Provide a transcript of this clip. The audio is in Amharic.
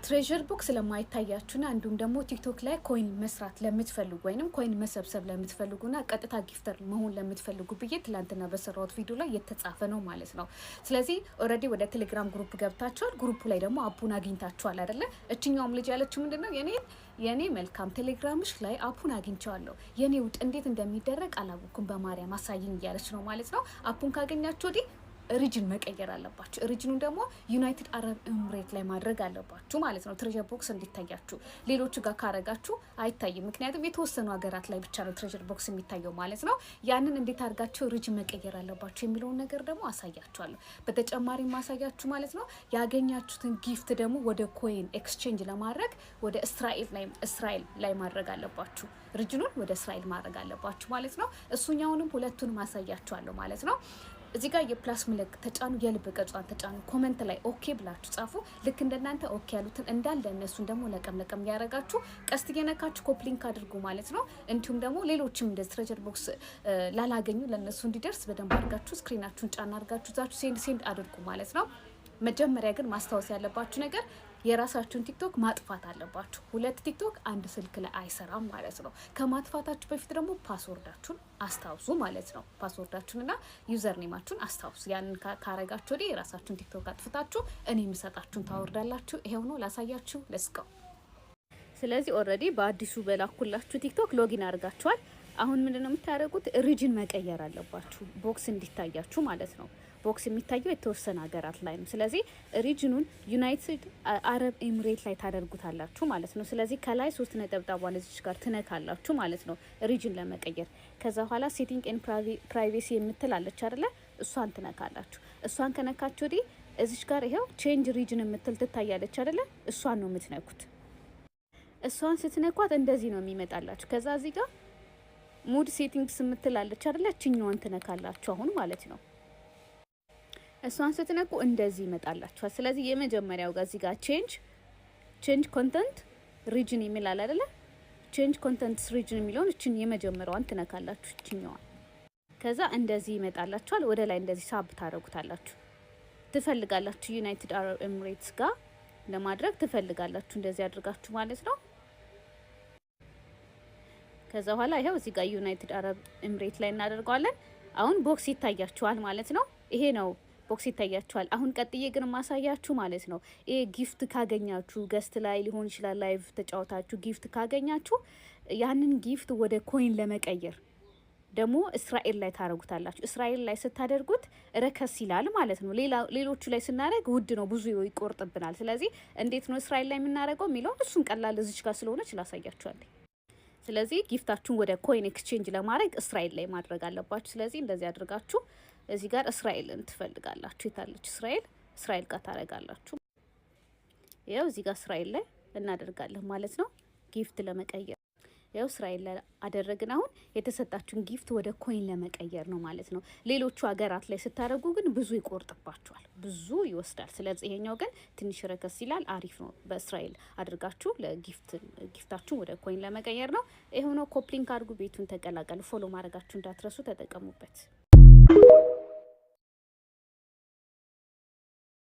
ትሬዠር ቦክስ ለማይታያችሁና እንዲሁም ደግሞ ቲክቶክ ላይ ኮይን መስራት ለምትፈልጉ ወይንም ኮይን መሰብሰብ ለምትፈልጉና ቀጥታ ጊፍተር መሆን ለምትፈልጉ ብዬ ትላንትና በሰራሁት ቪዲዮ ላይ የተጻፈ ነው ማለት ነው። ስለዚህ ኦልሬዲ ወደ ቴሌግራም ግሩፕ ገብታችኋል። ግሩፑ ላይ ደግሞ አፑን አግኝታችኋል አይደለ? እችኛውም ልጅ ያለችው ምንድነው የኔ መልካም ቴሌግራምሽ ላይ አፑን አግኝቻለሁ፣ የኔ ውጥ እንዴት እንደሚደረግ አላወኩም፣ በማርያም አሳይኝ እያለች ነው ማለት ነው። አፑን ካገኛችሁ ወዲህ ሪጅን መቀየር አለባችሁ። ሪጅኑን ደግሞ ዩናይትድ አረብ ኤምሬት ላይ ማድረግ አለባችሁ ማለት ነው። ትሬዠር ቦክስ እንዲታያችሁ። ሌሎቹ ጋር ካረጋችሁ አይታይም። ምክንያቱም የተወሰኑ ሀገራት ላይ ብቻ ነው ትሬዠር ቦክስ የሚታየው ማለት ነው። ያንን እንዴት አድርጋችሁ ሪጅን መቀየር አለባችሁ የሚለውን ነገር ደግሞ አሳያችኋለሁ። በተጨማሪ ማሳያችሁ ማለት ነው ያገኛችሁትን ጊፍት ደግሞ ወደ ኮይን ኤክስቼንጅ ለማድረግ ወደ እስራኤል ላይ ማድረግ አለባችሁ። ሪጅኑን ወደ እስራኤል ማድረግ አለባችሁ ማለት ነው። እሱኛውንም ሁለቱንም ማሳያችኋለሁ ማለት ነው። እዚህ ጋር የፕላስ ምልክት ተጫኑ፣ የልብ ቅርጿን ተጫኑ፣ ኮሜንት ላይ ኦኬ ብላችሁ ጻፉ። ልክ እንደናንተ ኦኬ ያሉትን እንዳለ እነሱን ደግሞ ለቀም ያረጋችሁ ቀስት እየነካችሁ ኮፕሊንክ አድርጉ ማለት ነው። እንዲሁም ደግሞ ሌሎችም እንደ ትሬዠር ቦክስ ላላገኙ ለነሱ እንዲደርስ በደንብ አድርጋችሁ ስክሪናችሁን ጫና አድርጋችሁ ዛችሁ ሴንድ አድርጉ ማለት ነው። መጀመሪያ ግን ማስታወስ ያለባችሁ ነገር የራሳችሁን ቲክቶክ ማጥፋት አለባችሁ። ሁለት ቲክቶክ አንድ ስልክ ላይ አይሰራም ማለት ነው። ከማጥፋታችሁ በፊት ደግሞ ፓስወርዳችሁን አስታውሱ ማለት ነው። ፓስወርዳችሁንና ዩዘር ኔማችሁን አስታውሱ። ያንን ካረጋችሁ ወዲህ የራሳችሁን ቲክቶክ አጥፍታችሁ እኔ የምሰጣችሁን ታወርዳላችሁ። ይሄው ነው ላሳያችሁ። ለስቀው ስለዚህ ኦልሬዲ በአዲሱ በላኩላችሁ ቲክቶክ ሎጊን አድርጋችኋል። አሁን ምንድነው የምታደርጉት? ሪጅን መቀየር አለባችሁ ቦክስ እንዲታያችሁ ማለት ነው። ቦክስ የሚታየው የተወሰነ ሀገራት ላይ ነው። ስለዚህ ሪጅኑን ዩናይትድ አረብ ኤምሬት ላይ ታደርጉታላችሁ ማለት ነው። ስለዚህ ከላይ 3 ነጠብጣብ ዋለች ጋር ትነካላችሁ ማለት ነው ሪጅን ለመቀየር። ከዛ በኋላ ሴቲንግ ኤንድ ፕራይቬሲ የምትላለች አይደለ? እሷን ትነካላችሁ። እሷን ከነካችሁ ወዲህ እዚች ጋር ይሄው ቼንጅ ሪጅን የምትል ትታያለች አይደለ? እሷን ነው የምትነኩት። እሷን ስትነኳት እንደዚህ ነው የሚመጣላችሁ። ከዛ እዚህ ጋር ሙድ ሴቲንግስ የምትላለች አይደለ? እችኛዋን ትነካላችሁ አሁን ማለት ነው። እሷን ስትነቁ እንደዚህ ይመጣላችኋል። ስለዚህ የመጀመሪያው ጋር እዚህ ጋር ቼንጅ ኮንተንት ሪጅን የሚላል አይደለ? ቼንጅ ኮንተንት ሪጅን የሚለውን እችን የመጀመሪያዋን ትነካላችሁ እችኛዋን። ከዛ እንደዚህ ይመጣላችኋል። ወደ ላይ እንደዚህ ሳብ ታረጉታላችሁ። ትፈልጋላችሁ ዩናይትድ አረብ ኤምሬትስ ጋር ለማድረግ ትፈልጋላችሁ እንደዚህ አድርጋችሁ ማለት ነው። ከዛ በኋላ ይሄው እዚህ ጋር ዩናይትድ አረብ ኤምሬት ላይ እናደርገዋለን። አሁን ቦክስ ይታያችኋል ማለት ነው። ይሄ ነው ቦክስ ይታያችኋል። አሁን ቀጥዬ ግን ማሳያችሁ ማለት ነው ይሄ ጊፍት ካገኛችሁ ገስት ላይ ሊሆን ይችላል ላይቭ ተጫውታችሁ ጊፍት ካገኛችሁ ያንን ጊፍት ወደ ኮይን ለመቀየር ደግሞ እስራኤል ላይ ታረጉታላችሁ። እስራኤል ላይ ስታደርጉት ረከስ ይላል ማለት ነው። ሌሎቹ ላይ ስናደርግ ውድ ነው፣ ብዙ ይቆርጥብናል። ስለዚህ እንዴት ነው እስራኤል ላይ የምናደርገው የሚለው እሱን ቀላል እዚች ጋር ስለሆነች ላሳያችኋለሁ። ስለዚህ ጊፍታችሁን ወደ ኮይን ኤክስቼንጅ ለማድረግ እስራኤል ላይ ማድረግ አለባችሁ። ስለዚህ እንደዚህ አድርጋችሁ እዚህ ጋር እስራኤልን ትፈልጋላችሁ። የታለች እስራኤል ጋር ታረጋላችሁ። ያው እዚህ ጋር እስራኤል ላይ እናደርጋለን ማለት ነው ጊፍት ለመቀየር። ያው እስራኤል ላይ አደረግን። አሁን የተሰጣችሁን ጊፍት ወደ ኮይን ለመቀየር ነው ማለት ነው። ሌሎቹ ሀገራት ላይ ስታደርጉ ግን ብዙ ይቆርጥባችኋል፣ ብዙ ይወስዳል። ስለዚህ ይሄኛው ግን ትንሽ ረከስ ይላል፣ አሪፍ ነው። በእስራኤል አድርጋችሁ ለጊፍታችሁን ወደ ኮይን ለመቀየር ነው። ይሄው ነው። ኮፕሊንክ አድርጉ፣ ቤቱን ተቀላቀሉ። ፎሎ ማድረጋችሁ እንዳትረሱ፣ ተጠቀሙበት።